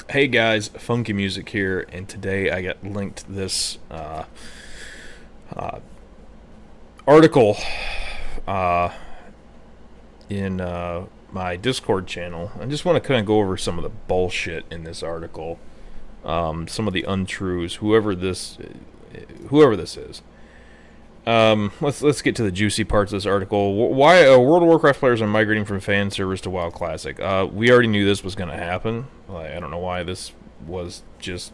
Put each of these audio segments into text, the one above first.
Hey guys, Funkymusic here, and today I got linked this article uh, in my Discord channel. I just want to kind of go over some of the bullshit in this article, some of the untruths. Whoever this is. Let's get to the juicy parts of this article. Why World of Warcraft players are migrating from fan servers to WoW Classic? We already knew this was going to happen. I don't know why this was just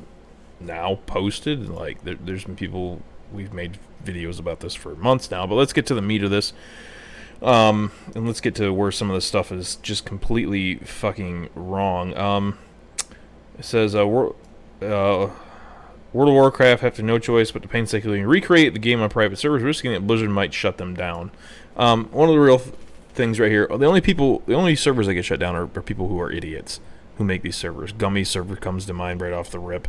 now posted. There's been people, we've made videos about this for months now. But let's get to the meat of this. And let's get to where some of this stuff is just completely fucking wrong. It says World of Warcraft have no choice but to painstakingly recreate the game on private servers, risking that Blizzard might shut them down. One of the real things right here, the only servers that get shut down are people who are idiots who make these servers. Gummy server comes to mind right off the rip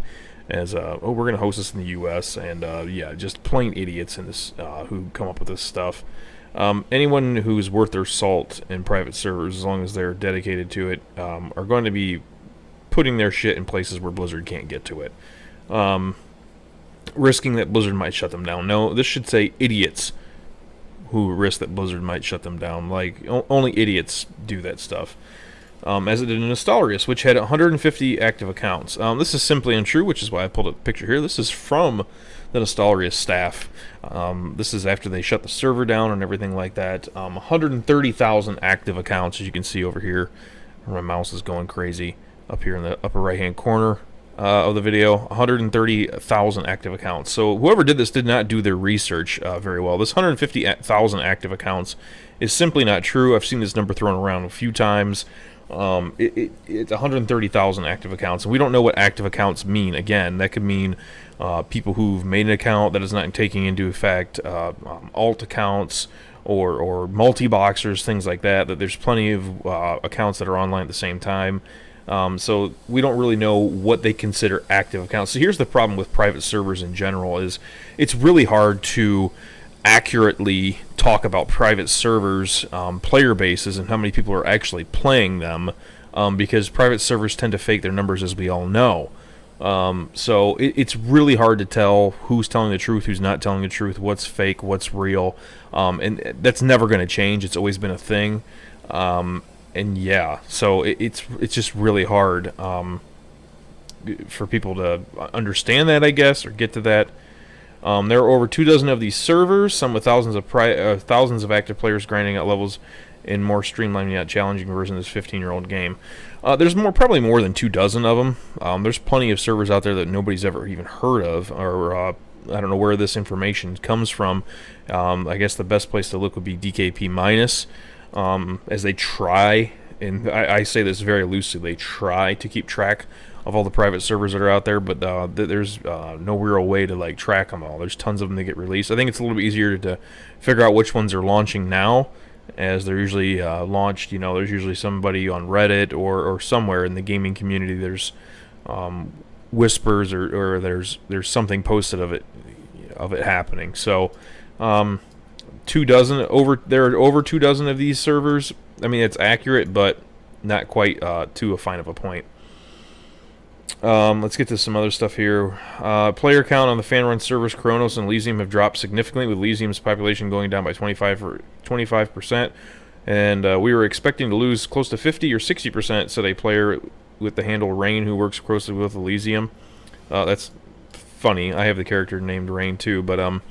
as, we're going to host this in the U.S., and, yeah, just plain idiots in this, who come up with this stuff. Anyone who's worth their salt in private servers, as long as they're dedicated to it, are going to be putting their shit in places where Blizzard can't get to it. Risking that Blizzard might shut them down. No, this should say idiots who risk that Blizzard might shut them down. Only idiots do that stuff. As it did in Nostalrius, which had 150 active accounts. This is simply untrue, which is why I pulled a picture here. This is from the Nostalrius staff. This is after they shut the server down and everything like that. 130,000 active accounts, as you can see over here. My mouse is going crazy up here in the upper right-hand corner of the video. 130,000 active accounts. So whoever did this did not do their research very well. This 150,000 active accounts is simply not true. I've seen this number thrown around a few times. It's 130,000 active accounts, and we don't know what active accounts mean. Again, that could mean people who've made an account that is not taking into effect alt accounts or multi-boxers, things like that. That there's plenty of accounts that are online at the same time. So we don't really know what they consider active accounts. So here's the problem with private servers in general is it's really hard to accurately talk about private servers, player bases, and how many people are actually playing them, because private servers tend to fake their numbers, as we all know. So it's really hard to tell who's telling the truth, who's not telling the truth, what's fake, what's real, and that's never going to change. It's always been a thing. And yeah, so it's just really hard for people to understand that, I guess, or get to that. There are over 24 of these servers, some with thousands of active players grinding out levels in more streamlined yet challenging version of this 15-year-old game. There's probably more than 24 of them. There's plenty of servers out there that nobody's ever even heard of, or I don't know where this information comes from. I guess the best place to look would be DKP minus. As they try, and I say this very loosely, they try to keep track of all the private servers that are out there, but there's no real way to track them all. There's tons of them that get released. I think it's a little bit easier to figure out which ones are launching now, as they're usually launched. There's usually somebody on Reddit or somewhere in the gaming community. There's whispers or there's something posted of it happening. So. There are over 24 of these servers. I mean, it's accurate, but not quite to a fine of a point. Let's get to some other stuff here. Player count on the fan-run servers Kronos and Elysium have dropped significantly, with Elysium's population going down by 25%. And we were expecting to lose close to 50 or 60%, said a player with the handle Rain, who works closely with Elysium. That's funny. I have the character named Rain too, but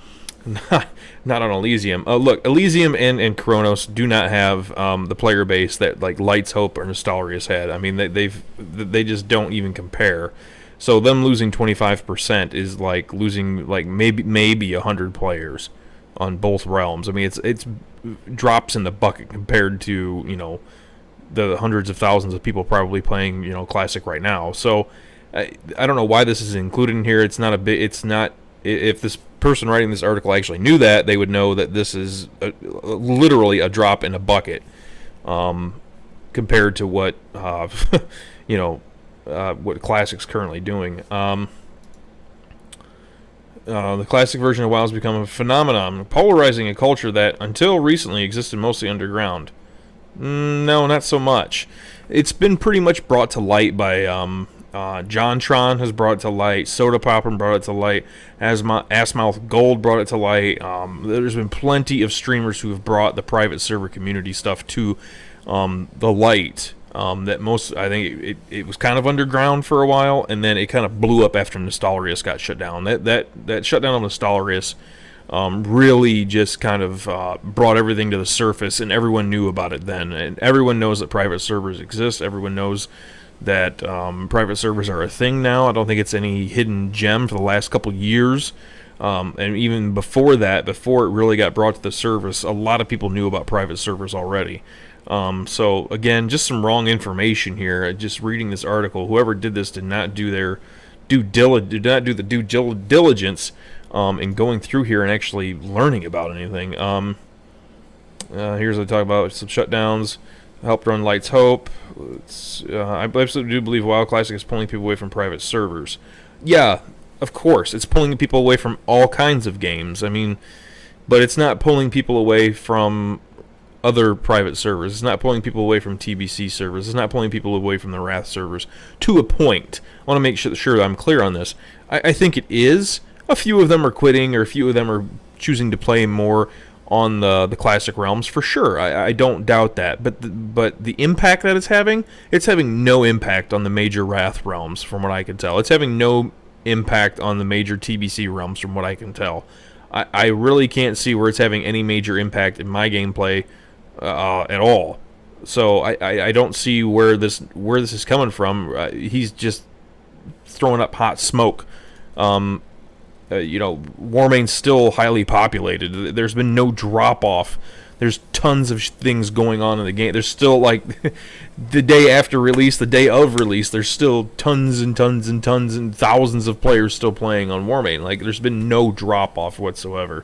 not on Elysium. Look, Elysium and Kronos do not have the player base that Lights Hope or Nostalrius had. I mean, they just don't even compare. So them losing 25% is like losing maybe 100 players on both realms. I mean, it's drops in the bucket compared to the hundreds of thousands of people probably playing Classic right now. So I don't know why this is included in here. It's not. If this person writing this article actually knew that, they would know that this is literally a drop in a bucket compared to what what Classic's currently doing. The Classic version of WoW has become a phenomenon, polarizing a culture that until recently existed mostly underground. No, not so much. It's been pretty much brought to light by JonTron has brought it to light. Soda Poppin brought it to light. Assmouth Gold brought it to light. There's been plenty of streamers who have brought the private server community stuff to the light. That most, I think it was kind of underground for a while, and then it kind of blew up after Nostalrius got shut down. That shutdown of Nostalrius really just kind of brought everything to the surface, and everyone knew about it then. And everyone knows that private servers exist. Everyone knows that private servers are a thing now. I don't think it's any hidden gem for the last couple years. And even before that, before it really got brought to the surface, a lot of people knew about private servers already. So again, just some wrong information here. Just reading this article, whoever did this did not do their due diligence in going through here and actually learning about anything. Here's what I talk about: some shutdowns helped run Light's Hope. I absolutely do believe WoW Classic is pulling people away from private servers. Yeah, of course, it's pulling people away from all kinds of games. I mean, but it's not pulling people away from other private servers. It's not pulling people away from TBC servers. It's not pulling people away from the Wrath servers. To a point. I want to make sure I'm clear on this. I think it is. A few of them are quitting, or a few of them are choosing to play more on the classic realms, for sure. I don't doubt that. But the impact that it's having no impact on the major Wrath realms, from what I can tell. It's having no impact on the major TBC realms, from what I can tell. I really can't see where it's having any major impact in my gameplay at all. So I don't see where this is coming from. He's just throwing up hot smoke. Warmane's still highly populated. There's been no drop off. There's tons of things going on in the game. There's still, like, the day after release, the day of release, there's still tons and tons and tons and thousands of players still playing on Warmane. Like, there's been no drop off whatsoever.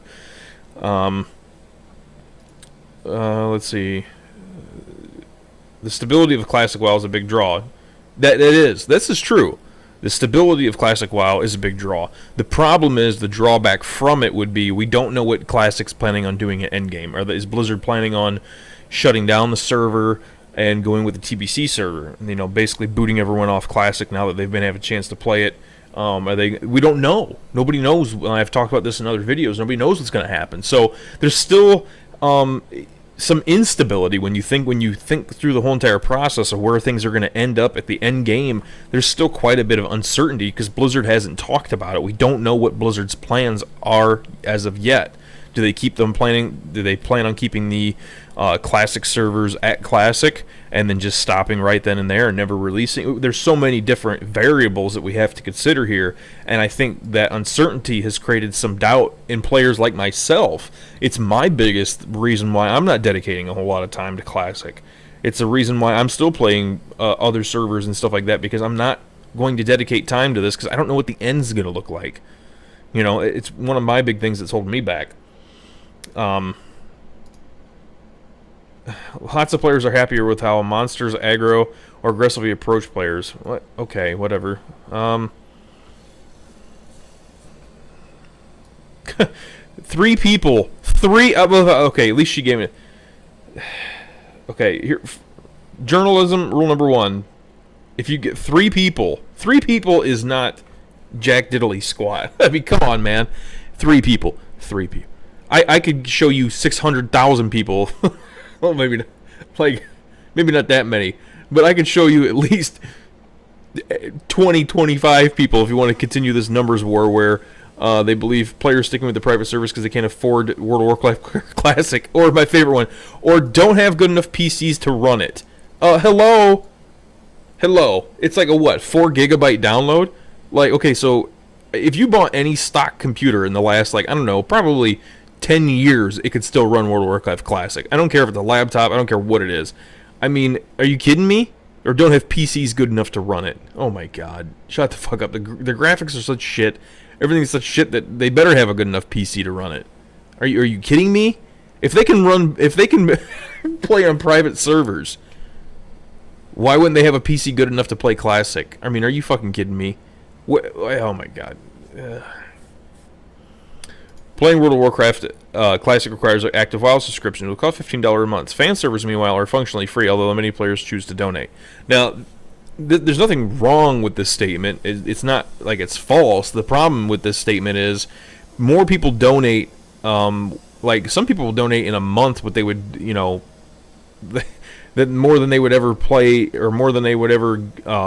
Let's see. The stability of Classic WoW is a big draw. This is true. The stability of Classic WoW is a big draw. The problem is, the drawback from it would be, we don't know what Classic's planning on doing at endgame. Is Blizzard planning on shutting down the server and going with the TBC server? Basically booting everyone off Classic now that they've been having a chance to play it. We don't know. Nobody knows. I've talked about this in other videos. Nobody knows what's going to happen. So there's still some instability when you think through the whole entire process of where things are going to end up at the end game. There's still quite a bit of uncertainty because Blizzard hasn't talked about it. We don't know what Blizzard's plans are as of yet. Do they plan on keeping the Classic servers at Classic and then just stopping right then and there and never releasing? There's so many different variables that we have to consider here, and I think that uncertainty has created some doubt in players like myself. It's my biggest reason why I'm not dedicating a whole lot of time to Classic. It's a reason why I'm still playing other servers and stuff like that, because I'm not going to dedicate time to this because I don't know what the end's going to look like. It's one of my big things that's holding me back. Lots of players are happier with how monsters aggro or aggressively approach players. What? Okay, whatever. 3 people. 3. Okay, at least she gave me. Okay, here. Journalism rule number 1: if you get 3 people is not jack diddly squat. I mean, come on, man. 3 people. I could show you 600,000 people. Well, maybe not that many, but I could show you at least 20, 25 people if you want to continue this numbers war where they believe players sticking with the private servers because they can't afford World of Warcraft Classic, or my favorite one, or don't have good enough PCs to run it. Hello. It's like a 4 gigabyte download? Like, okay, so if you bought any stock computer in the last, probably 10 years, it could still run World of Warcraft Classic. I don't care if it's a laptop. I don't care what it is. I mean, are you kidding me? Or don't have PCs good enough to run it? Oh my god. Shut the fuck up. The graphics are such shit. Everything's such shit that they better have a good enough PC to run it. Are you kidding me? If they can play on private servers, why wouldn't they have a PC good enough to play Classic? I mean, are you fucking kidding me? Oh my god. Playing World of Warcraft Classic requires an active WoW subscription. It will cost $15 a month. Fan servers, meanwhile, are functionally free, although many players choose to donate. Now, there's nothing wrong with this statement. It's not like it's false. The problem with this statement is more people donate. Like some people will donate in a month what they would, that more than they would ever play, or more than they would ever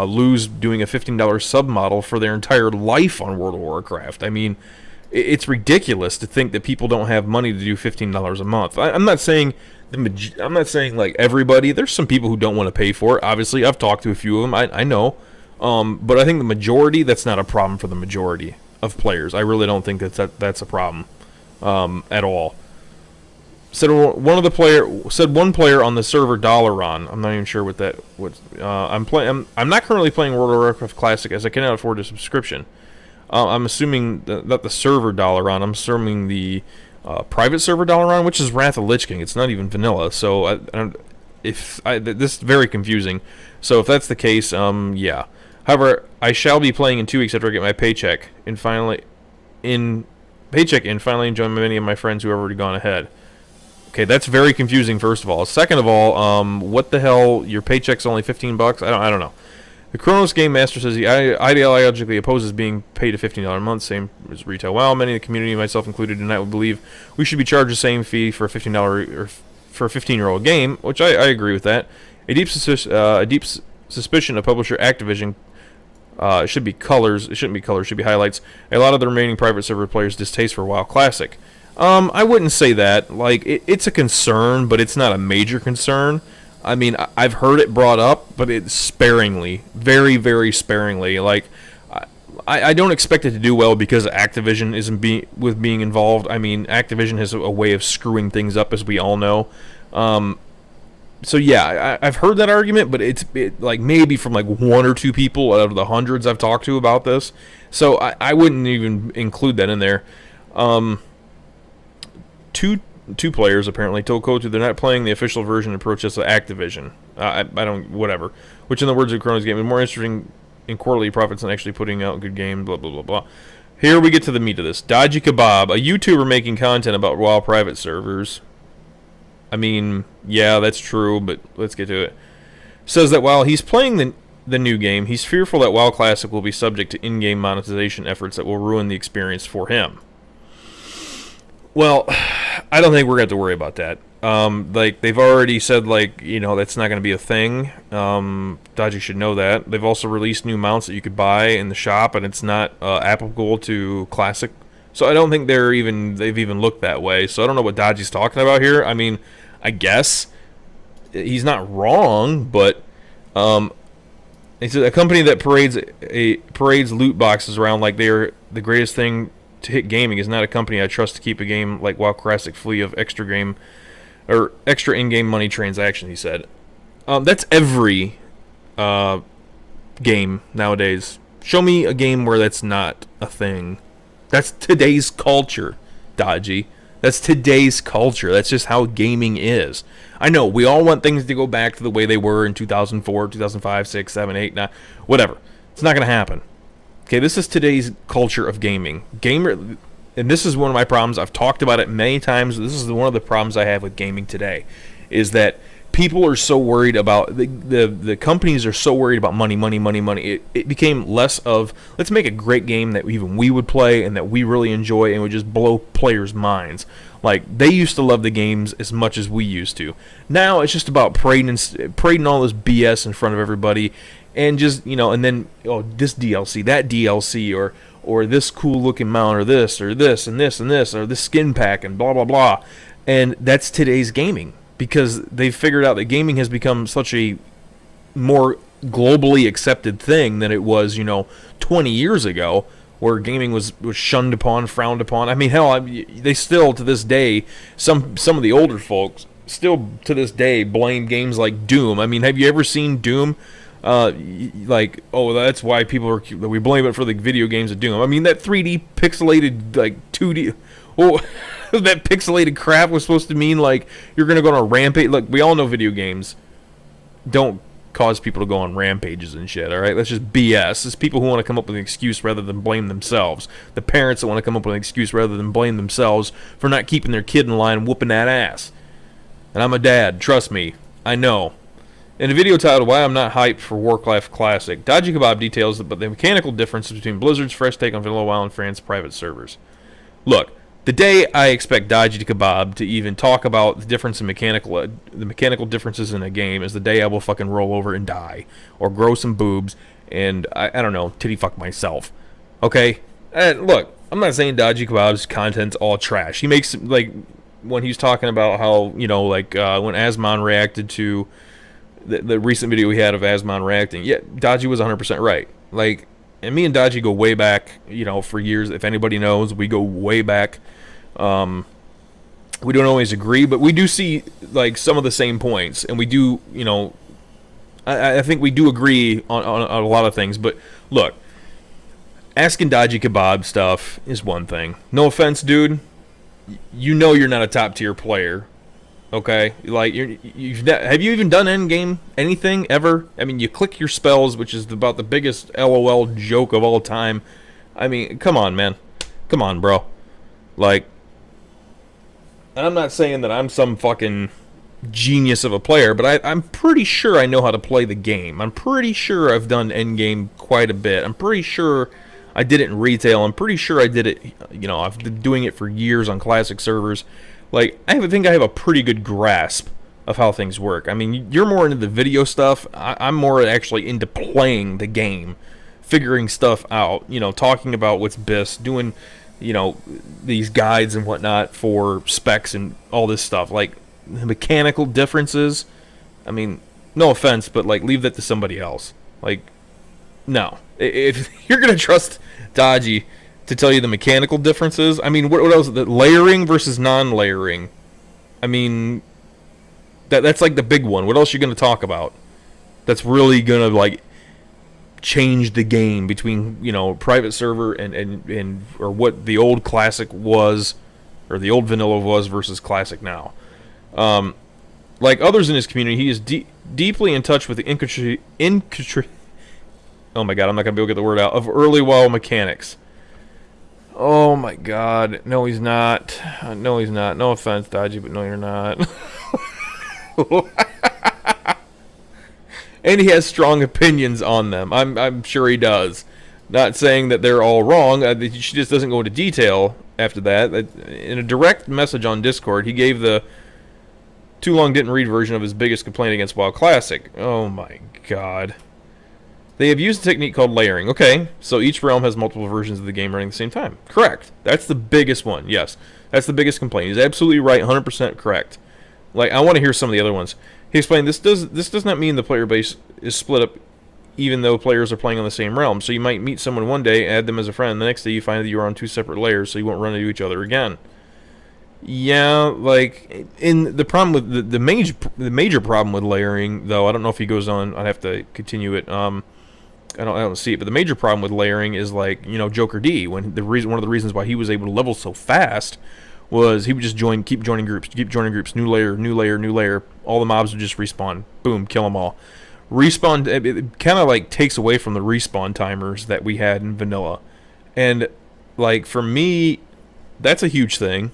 lose doing a $15 submodel for their entire life on World of Warcraft. I mean, it's ridiculous to think that people don't have money to do $15 a month. I'm not saying like everybody. There's some people who don't want to pay for it. Obviously, I've talked to a few of them. I know, but I think the majority, that's not a problem for the majority of players. I really don't think that's a problem at all. Said one player on the server Dalaran. I'm not even sure what that. I'm not currently playing World of Warcraft Classic as I cannot afford a subscription. I'm assuming not the server Dalaran. I'm assuming the private server Dalaran, which is Wrath of Lich King. It's not even vanilla. So this is very confusing. So if that's the case, yeah. However, I shall be playing in 2 weeks after I get my paycheck and finally join many of my friends who have already gone ahead. Okay, that's very confusing, first of all. Second of all, what the hell? Your paycheck's only $15? I don't know. The Kronos Game Master says he ideologically opposes being paid a $15 a month, same as retail. While many in the community, myself included, do not believe we should be charged the same fee for a $15 or for a 15-year-old game, which I agree with that. A deep suspicion of publisher Activision. It should be colors. It shouldn't be colors. It should be highlights. A lot of the remaining private server players' distaste for WoW Classic. I wouldn't say that. Like, it's a concern, but it's not a major concern. I mean, I've heard it brought up, but it's sparingly. Very, very sparingly. Like, I don't expect it to do well because Activision isn't being involved. I mean, Activision has a way of screwing things up, as we all know. So, yeah, I've heard that argument, but it's like maybe from like 1 or 2 people out of the hundreds I've talked to about this. So I wouldn't even include that in there. Two players apparently told Kotaku they're not playing the official version in protest of Activision. I don't, whatever. Which, in the words of Kronos Game, is more interesting in quarterly profits than actually putting out good games, blah, blah, blah, blah. Here we get to the meat of this. Dodgy Kebab, a YouTuber making content about WoW private servers. I mean, yeah, that's true, but let's get to it. Says that while he's playing the new game, he's fearful that WoW Classic will be subject to in-game monetization efforts that will ruin the experience for him. Well, I don't think we're going to have to worry about that. Like, they've already said, like, that's not going to be a thing. Dodgy should know that. They've also released new mounts that you could buy in the shop, and it's not applicable to Classic. So I don't think they've even looked that way. So I don't know what Dodgy's talking about here. I mean, I guess he's not wrong, but it's a company that parades loot boxes around like they're the greatest thing to hit gaming is not a company I trust to keep a game like WoW Classic free of extra in-game money transactions, he said. That's every game nowadays. Show me a game where that's not a thing. That's today's culture, Dodgy. That's today's culture. That's just how gaming is. I know, we all want things to go back to the way they were in 2004, 2005, 6, 7, 8, 9, whatever. It's not going to happen. Okay, this is today's culture of gaming. And this is one of my problems. I've talked about it many times. This is one of the problems I have with gaming today, is that people are so worried about the companies are so worried about money. It became less of let's make a great game that even we would play and that we really enjoy and would just blow players' minds. Like, they used to love the games as much as we used to. Now it's just about parading all this BS in front of everybody. And just, and then, this DLC, that DLC, or this cool looking mount, or this, and this, and this, or this skin pack, and blah, blah, blah. And that's today's gaming, because they've figured out that gaming has become such a more globally accepted thing than it was, 20 years ago, where gaming was shunned upon, frowned upon. I mean, hell, they still, to this day, some of the older folks, still to this day, blame games like Doom. I mean, have you ever seen Doom? That's why we blame it for the video games of Doom. I mean, that 3D pixelated, like, 2D, that pixelated crap was supposed to mean, like, you're gonna go on a rampage. Look, we all know video games don't cause people to go on rampages and shit, alright? That's just BS. It's people who want to come up with an excuse rather than blame themselves. The parents that want to come up with an excuse rather than blame themselves for not keeping their kid in line and whooping that ass. And I'm a dad, trust me. I know. In a video titled Why I'm Not Hyped for Warcraft Classic, Dodgy Kebab details the mechanical differences between Blizzard's fresh take on Vanilla WoW and France's private servers. Look, the day I expect Dodgy Kebab to even talk about the difference in the mechanical differences in a game is the day I will fucking roll over and die. Or grow some boobs and, I don't know, titty fuck myself. Okay? Look, I'm not saying Dodgy Kebab's content's all trash. He makes, like, when he's talking about how, you know, like, when Asmon reacted to the recent video we had of Asmon reacting, yeah, Dodgy was 100% right. Like, and me and Dodgy go way back, you know, for years. If anybody knows, we go way back. We don't always agree, but we do see, like, some of the same points. And we do, you know, I think we do agree on a lot of things. But, look, asking Dodgy Kebab stuff is one thing. No offense, dude. You know you're not a top-tier player. Okay, like have you even done endgame anything ever? I mean, you click your spells, which is about the biggest LOL joke of all time. I mean, come on, man, come on, bro. Like, and I'm not saying that I'm some fucking genius of a player, but I'm pretty sure I know how to play the game. I'm pretty sure I've done endgame quite a bit. I'm pretty sure I did it in retail. I'm pretty sure I did it. You know, I've been doing it for years on classic servers. Like, I think I have a pretty good grasp of how things work. I mean, you're more into the video stuff. I'm more actually into playing the game, figuring stuff out, you know, talking about what's best, doing, you know, these guides and whatnot for specs and all this stuff. Like, the mechanical differences, I mean, no offense, but, like, leave that to somebody else. Like, no. If you're going to trust Dodgy to tell you the mechanical differences, I mean, what else? The layering versus non-layering. I mean, that's like the big one. What else are you going to talk about? That's really going to, like, change the game between, you know, private server and or what the old classic was, or the old vanilla was versus classic now. Like others in his community, he is deeply in touch with the oh my god, I'm not going to be able to get the word out, of early WoW mechanics. Oh my god. No, he's not. No, he's not. No offense, Dodgy, but no, you're not. And he has strong opinions on them. I'm sure he does. Not saying that they're all wrong. She just doesn't go into detail after that. In a direct message on Discord, he gave the too long didn't read version of his biggest complaint against WoW Classic. Oh my god. They have used a technique called layering. Okay, so each realm has multiple versions of the game running at the same time. Correct. That's the biggest one. Yes, that's the biggest complaint. He's absolutely right, 100% correct. Like, I want to hear some of the other ones. He explained, this does not mean the player base is split up even though players are playing on the same realm. So you might meet someone one day, add them as a friend, the next day you find that you're on two separate layers, so you won't run into each other again. Yeah, like, in the problem with the major problem with layering, though, I don't know if he goes on, I'd have to continue it, I don't see it, but the major problem with layering is, like, you know, Joker D. When one of the reasons why he was able to level so fast was he would just keep joining groups, new layer. All the mobs would just respawn, boom, kill them all. Respawn, it kind of like takes away from the respawn timers that we had in vanilla, and like for me, that's a huge thing.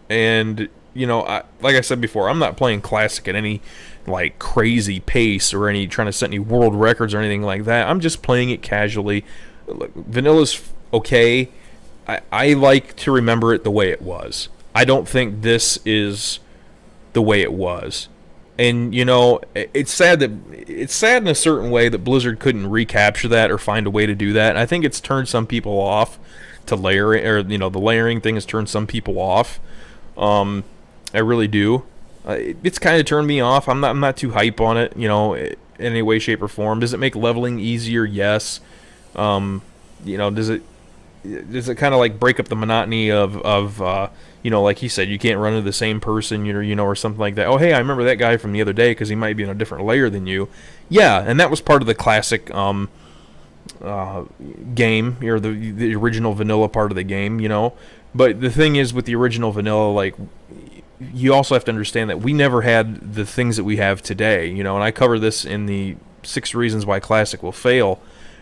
And you know, like I said before, I'm not playing classic at any like crazy pace or any trying to set any world records or anything like that. I'm just playing it casually. Vanilla's okay. I like to remember it the way it was. I don't think this is the way it was. And you know, it's sad in a certain way that Blizzard couldn't recapture that or find a way to do that. I think it's turned some people off to layering, or you know, the layering thing has turned some people off. I really do. It's kind of turned me off. I'm not too hype on it, you know, in any way, shape, or form. Does it make leveling easier? Yes. You know, does it kind of like break up the monotony of you know, like he said, you can't run into the same person, you know, or something like that. Oh, hey, I remember that guy from the other day because he might be in a different layer than you. Yeah, and that was part of the classic game, or the original vanilla part of the game, you know. But the thing is, with the original vanilla, like, you also have to understand that we never had the things that we have today, you know. And I cover this in the 6 reasons why classic will fail.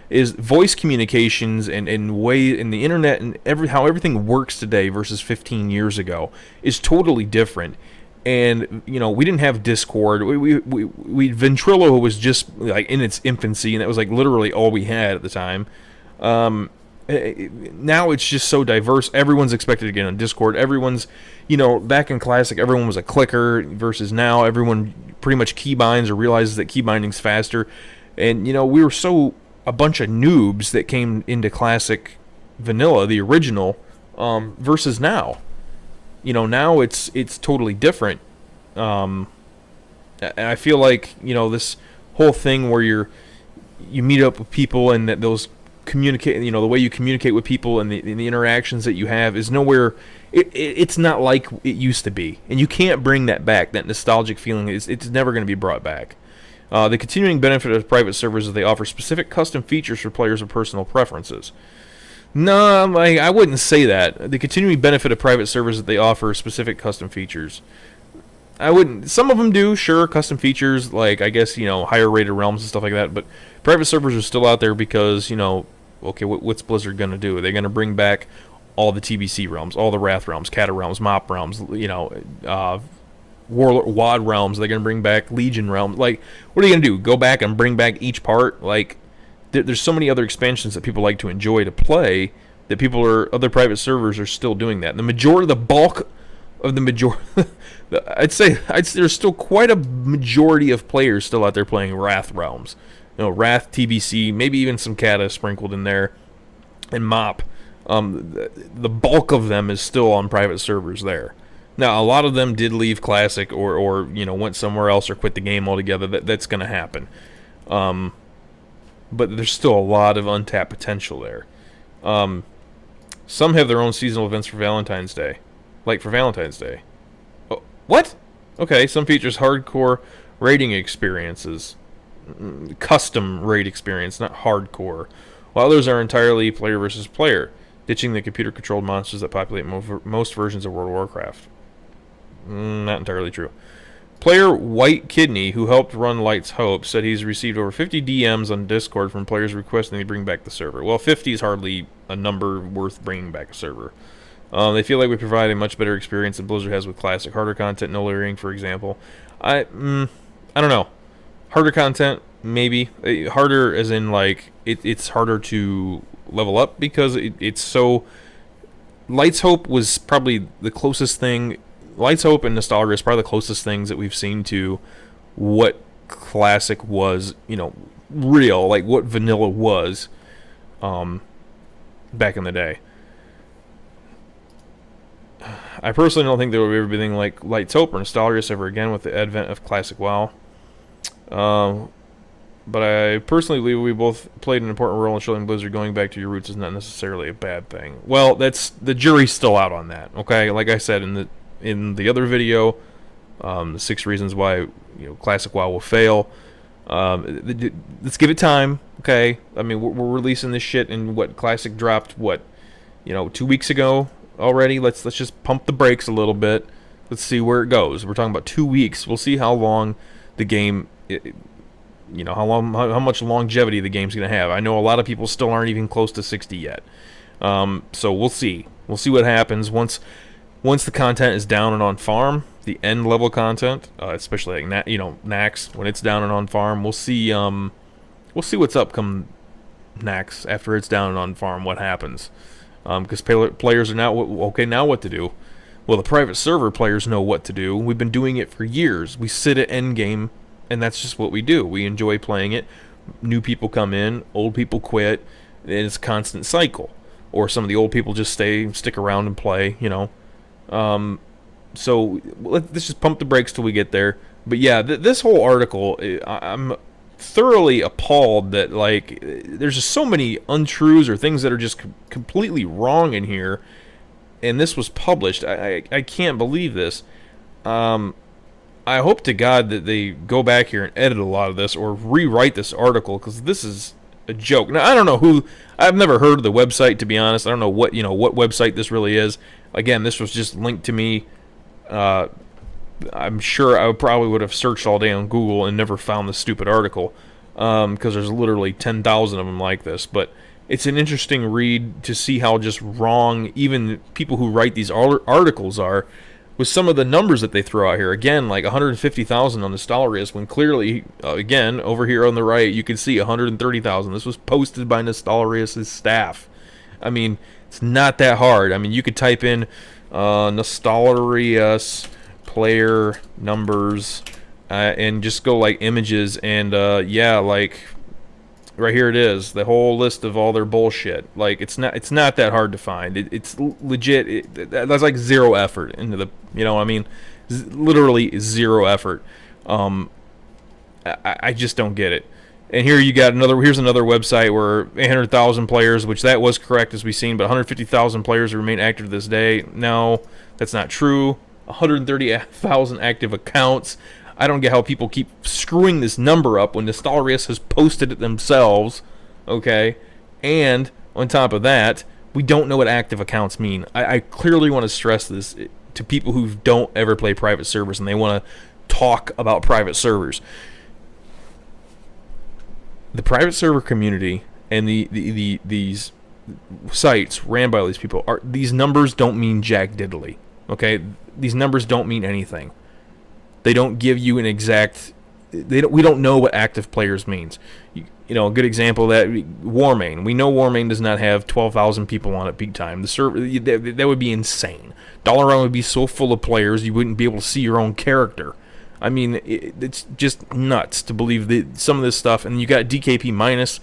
Is voice communications and the internet and how everything works today versus 15 years ago is totally different. And we didn't have Discord. We Ventrilo was just like in its infancy, and that was like literally all we had at the time. Now it's just so diverse. Everyone's expected to get on Discord. Everyone's, back in Classic, everyone was a clicker, versus now everyone pretty much keybinds or realizes that keybinding's faster. And we were a bunch of noobs that came into Classic Vanilla, the original, versus now. Now it's totally different. And I feel like, this whole thing where you meet up with people and that those communicate, the way you communicate with people and the interactions that you have is nowhere, it's not like it used to be. And you can't bring that back. That nostalgic feeling, it's never going to be brought back. The continuing benefit of private servers is they offer specific custom features for players with personal preferences. No, I wouldn't say that. The continuing benefit of private servers is that they offer specific custom features. I wouldn't. Some of them do, sure, custom features, like, I guess, higher rated realms and stuff like that, but private servers are still out there because, okay, what's Blizzard going to do? Are they going to bring back all the TBC realms, all the Wrath realms, Kata realms, Mop realms, Warlord, WoD realms? Are they going to bring back Legion realms? Like, what are you going to do? Go back and bring back each part? Like, there's so many other expansions that people like to enjoy to play that other private servers are still doing that. The bulk of the majority, I'd say there's still quite a majority of players still out there playing Wrath realms. Wrath, TBC, maybe even some Kata sprinkled in there, and Mop. The bulk of them is still on private servers there. Now, a lot of them did leave Classic or went somewhere else or quit the game altogether. That's going to happen. But there's still a lot of untapped potential there. Some have their own seasonal events for Valentine's Day. Like for Valentine's Day. Oh, what? Okay, some features hardcore raiding experiences. Custom raid experience, not hardcore. While others are entirely player versus player, ditching the computer-controlled monsters that populate most versions of World of Warcraft. Not entirely true. Player White Kidney, who helped run Light's Hope, said he's received over 50 DMs on Discord from players requesting they bring back the server. Well, 50 is hardly a number worth bringing back a server. They feel like we provide a much better experience than Blizzard has with Classic. Harder content, no layering, for example. I don't know. Harder content, maybe. Harder as in, like, it's harder to level up because it's so... Light's Hope was probably the closest thing... Light's Hope and Nostalgia is probably the closest things that we've seen to what Classic was, real, like what Vanilla was back in the day. I personally don't think there will be anything like Light's Hope or Nostalgia ever again with the advent of Classic WoW. But I personally believe we both played an important role in showing Blizzard going back to your roots is not necessarily a bad thing. Well, the jury's still out on that, okay? Like I said in the other video, the 6 reasons why Classic WoW will fail. Let's give it time, okay? I mean, we're releasing this shit in what Classic dropped 2 weeks ago already. Let's just pump the brakes a little bit. Let's see where it goes. We're talking about 2 weeks. We'll see how long the game, how much longevity the game's gonna have. I know a lot of people still aren't even close to 60 yet. So we'll see. We'll see what happens once the content is down and on farm, the end level content, especially like Nax, when it's down and on farm, we'll see what's up come Nax after it's down and on farm. What happens? Because players are now okay. Now what to do? Well, the private server players know what to do. We've been doing it for years. We sit at endgame, and that's just what we do. We enjoy playing it. New people come in, old people quit, and it's a constant cycle. Or some of the old people just stick around and play. So let's just pump the brakes till we get there. But yeah, this whole article, I'm thoroughly appalled that there's just so many untruths or things that are just completely wrong in here. And this was published. I can't believe this. I hope to God that they go back here and edit a lot of this or rewrite this article, because this is a joke. Now, I don't know who... I've never heard of the website, to be honest. I don't know what website this really is. Again, this was just linked to me. I'm sure I probably would have searched all day on Google and never found the stupid article, because there's literally 10,000 of them like this. But it's an interesting read to see how just wrong even people who write these articles are. with some of the numbers that they throw out here. Again, like 150,000 on the Nostalrius, when clearly, again, over here on the right, you can see 130,000. This was posted by Nostalrius' staff. I mean, it's not that hard. I mean, you could type in Nostalrius player numbers and just go like images, and yeah, like right here it is, the whole list of all their bullshit. Like, it's not that hard to find. It's legit. That's like zero effort into the, you know what I mean? Literally zero effort. I just don't get it. And here you got here's another website where 800,000 players, which that was correct as we've seen, but 150,000 players remain active to this day. No, that's not true. 130,000 active accounts. I don't get how people keep screwing this number up when Nostalrius has posted it themselves, okay? And on top of that, we don't know what active accounts mean. I clearly want to stress this to people who don't ever play private servers and they want to talk about private servers. The private server community and these sites ran by all these people, these numbers don't mean jack diddly, okay? These numbers don't mean anything. They don't give you an exact. We don't know what active players means. You know, a good example of that, Warmane. We know Warmane does not have 12,000 people on at peak time. The server that would be insane. Dalaran would be so full of players you wouldn't be able to see your own character. I mean, it's just nuts to believe that some of this stuff. And you got DKP minus.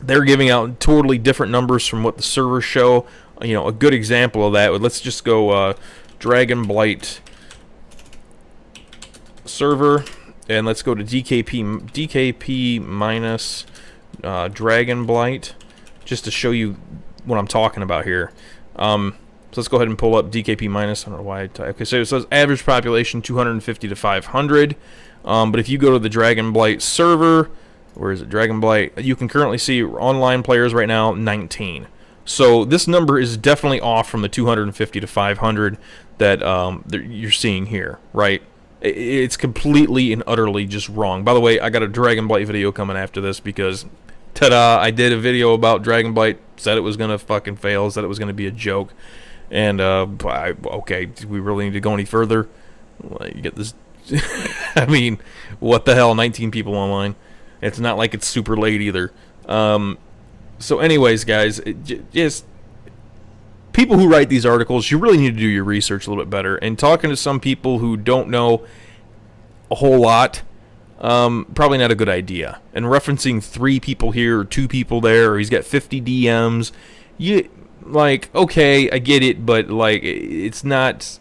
They're giving out totally different numbers from what the servers show. You know, a good example of that. Let's just go Dragonblight server, and let's go to DKP minus Dragonblight, just to show you what I'm talking about here. So let's go ahead and pull up DKP minus. I don't know why okay, so it says average population 250 to 500. But if you go to the Dragonblight server, where is it? Dragonblight, you can currently see online players right now 19. So this number is definitely off from the 250 to 500 that you're seeing here, right? It's completely and utterly just wrong. By the way, I got a Dragonblight video coming after this because, ta-da, I did a video about Dragonblight, said it was going to fucking fail, said it was going to be a joke. And, okay, do we really need to go any further? Well, you get this. I mean, what the hell, 19 people online. It's not like it's super late either. So anyways, guys, just people who write these articles, you really need to do your research a little bit better. And talking to some people who don't know a whole lot, probably not a good idea. And referencing 3 people here or 2 people there, or he's got 50 DMs, you like, okay, I get it, but like, it's not.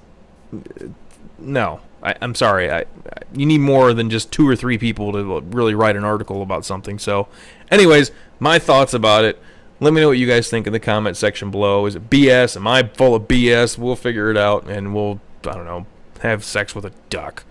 No, I'm sorry. You need more than just 2 or 3 people to really write an article about something. So, anyways, my thoughts about it. Let me know what you guys think in the comment section below. Is it BS? Am I full of BS? We'll figure it out, and we'll, I don't know, have sex with a duck.